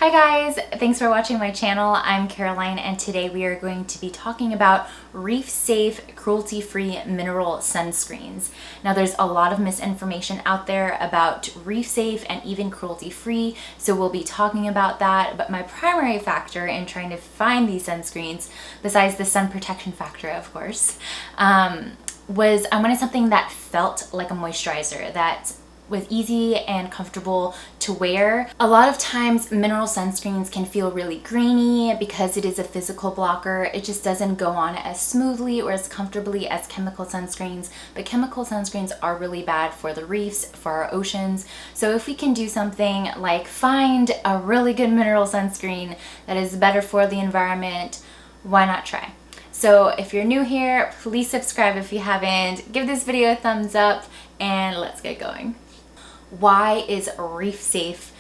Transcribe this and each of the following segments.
Hi guys, thanks for watching my channel. I'm Caroline and today we are going to be talking about reef-safe, cruelty-free mineral sunscreens. Now there's a lot of misinformation out there about reef-safe and even cruelty-free, so we'll be talking about that. But my primary factor in trying to find these sunscreens, besides the sun protection factor of course, was I wanted something that felt like a moisturizer, that was easy and comfortable to wear. A lot of times mineral sunscreens can feel really grainy because it is a physical blocker. It just doesn't go on as smoothly or as comfortably as chemical sunscreens, but chemical sunscreens are really bad for the reefs, for our oceans. So if we can do something like find a really good mineral sunscreen that is better for the environment, why not try? So if you're new here, please subscribe if you haven't, give this video a thumbs up, and let's get going. Why is reef-safe,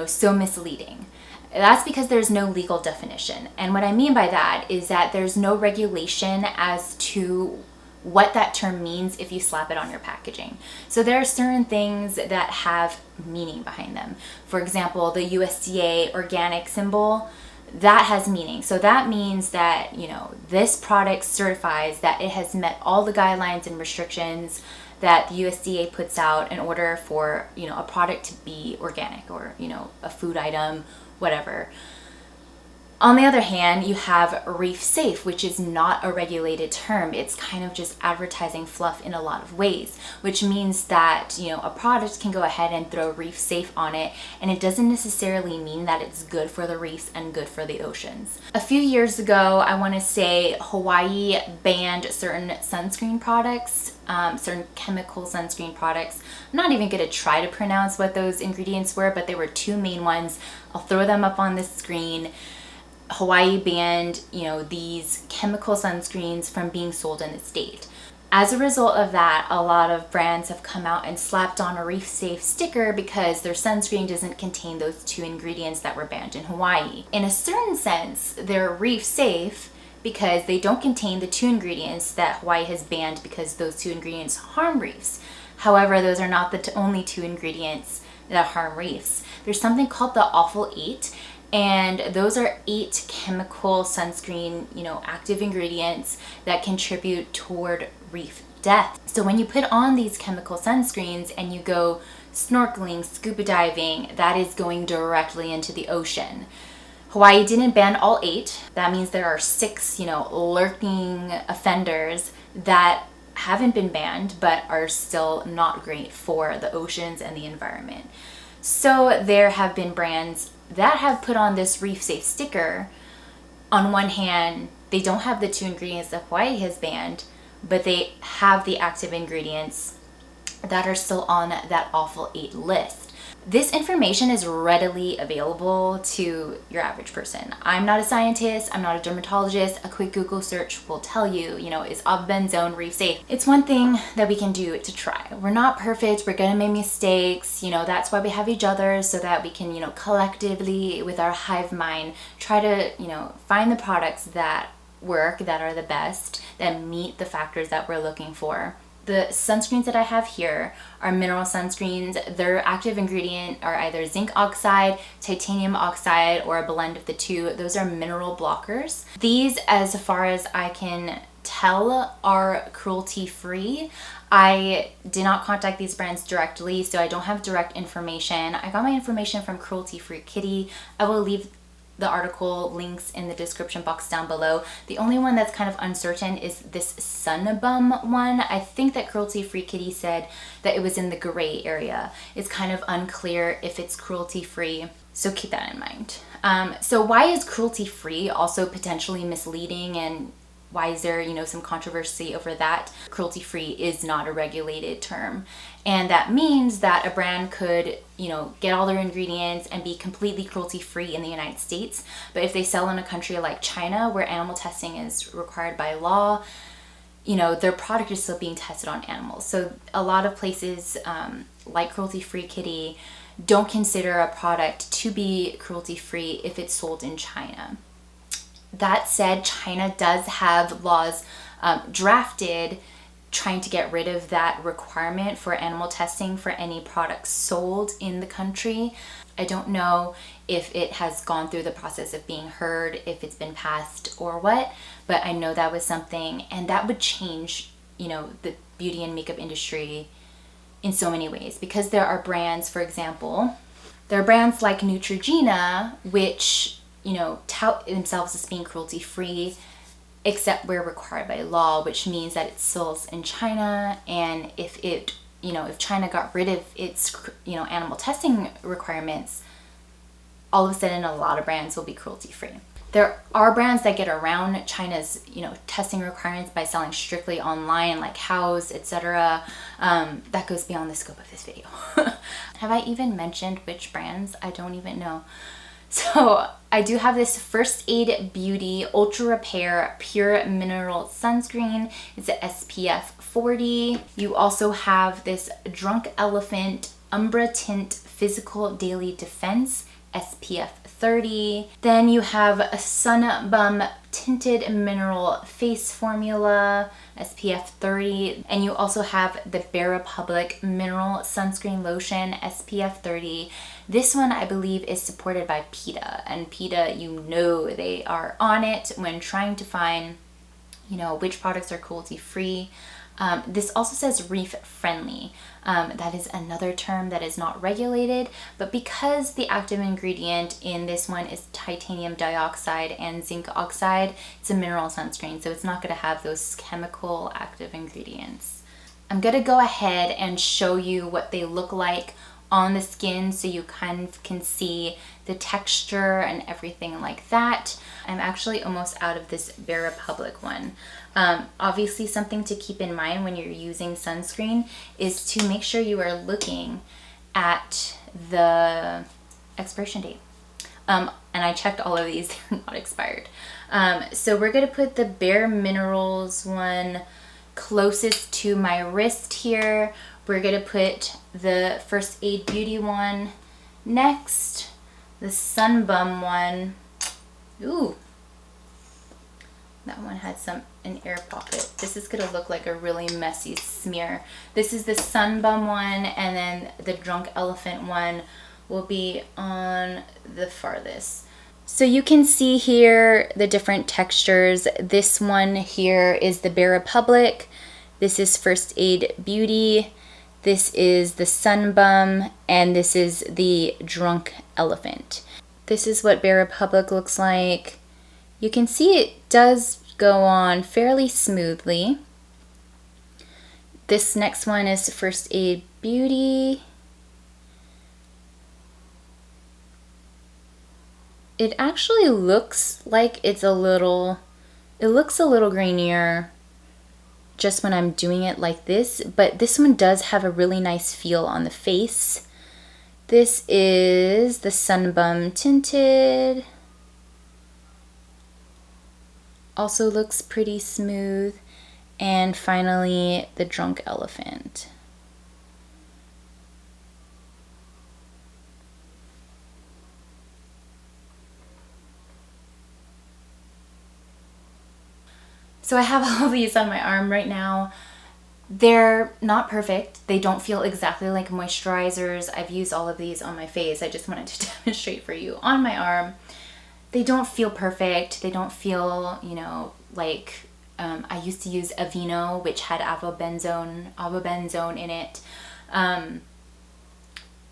so misleading? That's because there's no legal definition. And what I mean by that is that there's no regulation as to what that term means if you slap it on your packaging. So there are certain things that have meaning behind them. For example, the USDA organic symbol, that has meaning. So that means that, this product certifies that it has met all the guidelines and restrictions that the USDA puts out in order for, a product to be organic or, a food item, whatever. On the other hand, you have reef safe, which is not a regulated term. It's kind of just advertising fluff in a lot of ways, which means that, a product can go ahead and throw reef safe on it, and it doesn't necessarily mean that it's good for the reefs and good for the oceans. A few years ago, I want to say Hawaii banned certain sunscreen products, certain chemical sunscreen products. I'm not even going to try to pronounce what those ingredients were, but there were two main ones. I'll throw them up on the screen. Hawaii banned, these chemical sunscreens from being sold in the state. As a result of that, a lot of brands have come out and slapped on a reef safe sticker because their sunscreen doesn't contain those two ingredients that were banned in Hawaii. In a certain sense, they're reef safe because they don't contain the two ingredients that Hawaii has banned because those two ingredients harm reefs. However, those are not the only two ingredients that harm reefs. There's something called the Awful 8, and those are 8 chemical sunscreen, active ingredients that contribute toward reef death. So when you put on these chemical sunscreens and you go snorkeling, scuba diving, that is going directly into the ocean. Hawaii didn't ban all 8. That means there are 6, lurking offenders that haven't been banned but are still not great for the oceans and the environment. So there have been brands that have put on this reef safe sticker. On one hand, they don't have the two ingredients that Hawaii has banned, but they have the active ingredients that are still on that Awful 8 list. This information is readily available to your average person. I'm not a scientist, I'm not a dermatologist. A quick Google search will tell you, is obenzone reef safe? It's one thing that we can do to try. We're not perfect, we're gonna make mistakes, that's why we have each other, so that we can, collectively with our hive mind, try to, find the products that work, that are the best, that meet the factors that we're looking for. The sunscreens that I have here are mineral sunscreens. Their active ingredient are either zinc oxide, titanium oxide, or a blend of the two. Those are mineral blockers. These, as far as I can tell, are cruelty-free. I did not contact these brands directly, so I don't have direct information. I got my information from Cruelty-Free Kitty. I will leave the article links in the description box down below. The only one that's kind of uncertain is this Sunbum one. I think that Cruelty-Free Kitty said that it was in the gray area. It's kind of unclear if it's cruelty-free, so keep that in mind. So why is cruelty-free also potentially misleading, and why is there, some controversy over that? Cruelty-free is not a regulated term. And that means that a brand could, get all their ingredients and be completely cruelty-free in the United States. But if they sell in a country like China, where animal testing is required by law, their product is still being tested on animals. So a lot of places like Cruelty-Free Kitty don't consider a product to be cruelty-free if it's sold in China. That said, China does have laws drafted trying to get rid of that requirement for animal testing for any products sold in the country. I don't know if it has gone through the process of being heard, if it's been passed or what, but I know that was something, and that would change, you know, the beauty and makeup industry in so many ways, because there are brands, for example, there are brands like Neutrogena, which, you know, tout themselves as being cruelty-free, except where required by law, which means that it sells in China, and if it, you know, if China got rid of its, you know, animal testing requirements, all of a sudden a lot of brands will be cruelty-free. There are brands that get around China's, you know, testing requirements by selling strictly online, like House, etc. That goes beyond the scope of this video. Have I even mentioned which brands? I don't even know. So I do have this First Aid Beauty Ultra Repair Pure Mineral Sunscreen. It's a SPF 40. You also have this Drunk Elephant Umbra Tint Physical Daily Defense SPF 30. Then you have a Sun Bum Tinted Mineral Face Formula SPF 30. And you also have the Bare Republic Mineral Sunscreen Lotion SPF 30. This one, I believe, is supported by PETA, and PETA, you know, they are on it when trying to find, you know, which products are cruelty-free. This also says reef-friendly. That is another term that is not regulated, but because the active ingredient in this one is titanium dioxide and zinc oxide, it's a mineral sunscreen, so it's not going to have those chemical active ingredients. I'm going to go ahead and show you what they look like on the skin so you kind of can see the texture and everything like that. I'm actually almost out of this Bare Republic one. Obviously, something to keep in mind when you're using sunscreen is to make sure you are looking at the expiration date. And I checked all of these, they're not expired. So we're gonna put the Bare Minerals one closest to my wrist here. We're gonna put the First Aid Beauty one next, the Sun Bum one. Ooh, that one had an air pocket. This is gonna look like a really messy smear. This is the Sun Bum one, and then the Drunk Elephant one will be on the farthest. So you can see here the different textures. This one here is the Bare Republic. This is First Aid Beauty. This is the Sun Bum, and this is the Drunk Elephant. This is what Bare Republic looks like. You can see it does go on fairly smoothly. This next one is First Aid Beauty. It actually looks like it looks a little grainier just when I'm doing it like this, but this one does have a really nice feel on the face. This is the Sun Bum Tinted. Also looks pretty smooth. And finally, the Drunk Elephant. So I have all of these on my arm right now. They're not perfect. They don't feel exactly like moisturizers. I've used all of these on my face. I just wanted to demonstrate for you on my arm. They don't feel perfect. They don't feel, you know, like I used to use Aveeno, which had avobenzone in it.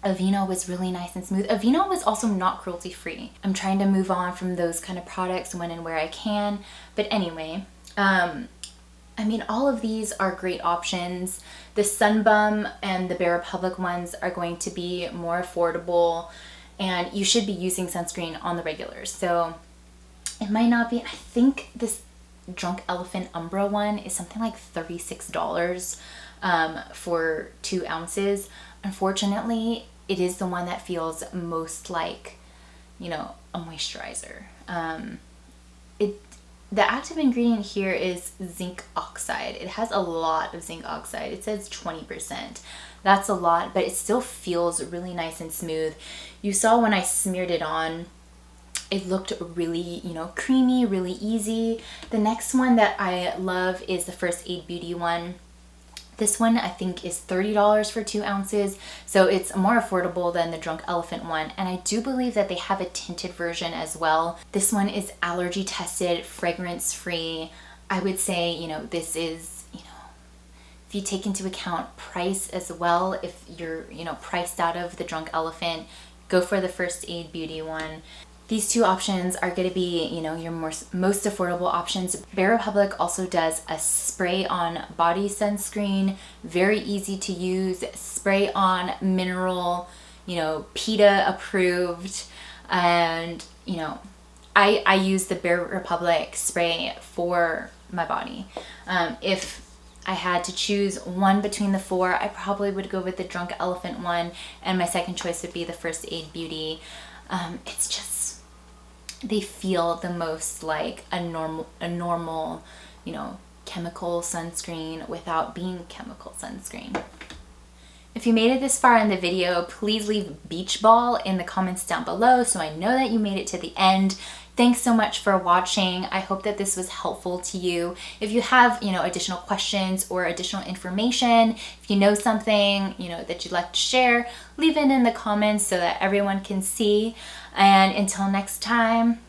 Aveeno was really nice and smooth. Aveeno was also not cruelty-free. I'm trying to move on from those kind of products when and where I can. But anyway, I mean, all of these are great options. The Sun Bum and the Bare Republic ones are going to be more affordable, and you should be using sunscreen on the regular. So it might not be, I think this Drunk Elephant Umbra one is something like $36 for 2 ounces. Unfortunately, it is the one that feels most like, you know, a moisturizer. The active ingredient here is zinc oxide. It has a lot of zinc oxide. It says 20%. That's a lot, but it still feels really nice and smooth. You saw when I smeared it on, it looked really, you know, creamy, really easy. The next one that I love is the First Aid Beauty one. This one I think is $30 for 2 ounces, so it's more affordable than the Drunk Elephant one. And I do believe that they have a tinted version as well. This one is allergy tested, fragrance free. I would say, this is, if you take into account price as well, if you're, priced out of the Drunk Elephant, go for the First Aid Beauty one. These two options are going to be, your most affordable options. Bare Republic also does a spray-on body sunscreen, very easy to use, spray-on mineral, PETA approved, and I use the Bare Republic spray for my body. If I had to choose one between the 4, I probably would go with the Drunk Elephant one, and my second choice would be the First Aid Beauty. It's just, they feel the most like a normal, chemical sunscreen without being chemical sunscreen. If you made it this far in the video, please leave beach ball in the comments down below so I know that you made it to the end. Thanks so much for watching. I hope that this was helpful to you. If you have, additional questions or additional information, if you know something, that you'd like to share, leave it in the comments so that everyone can see. And until next time,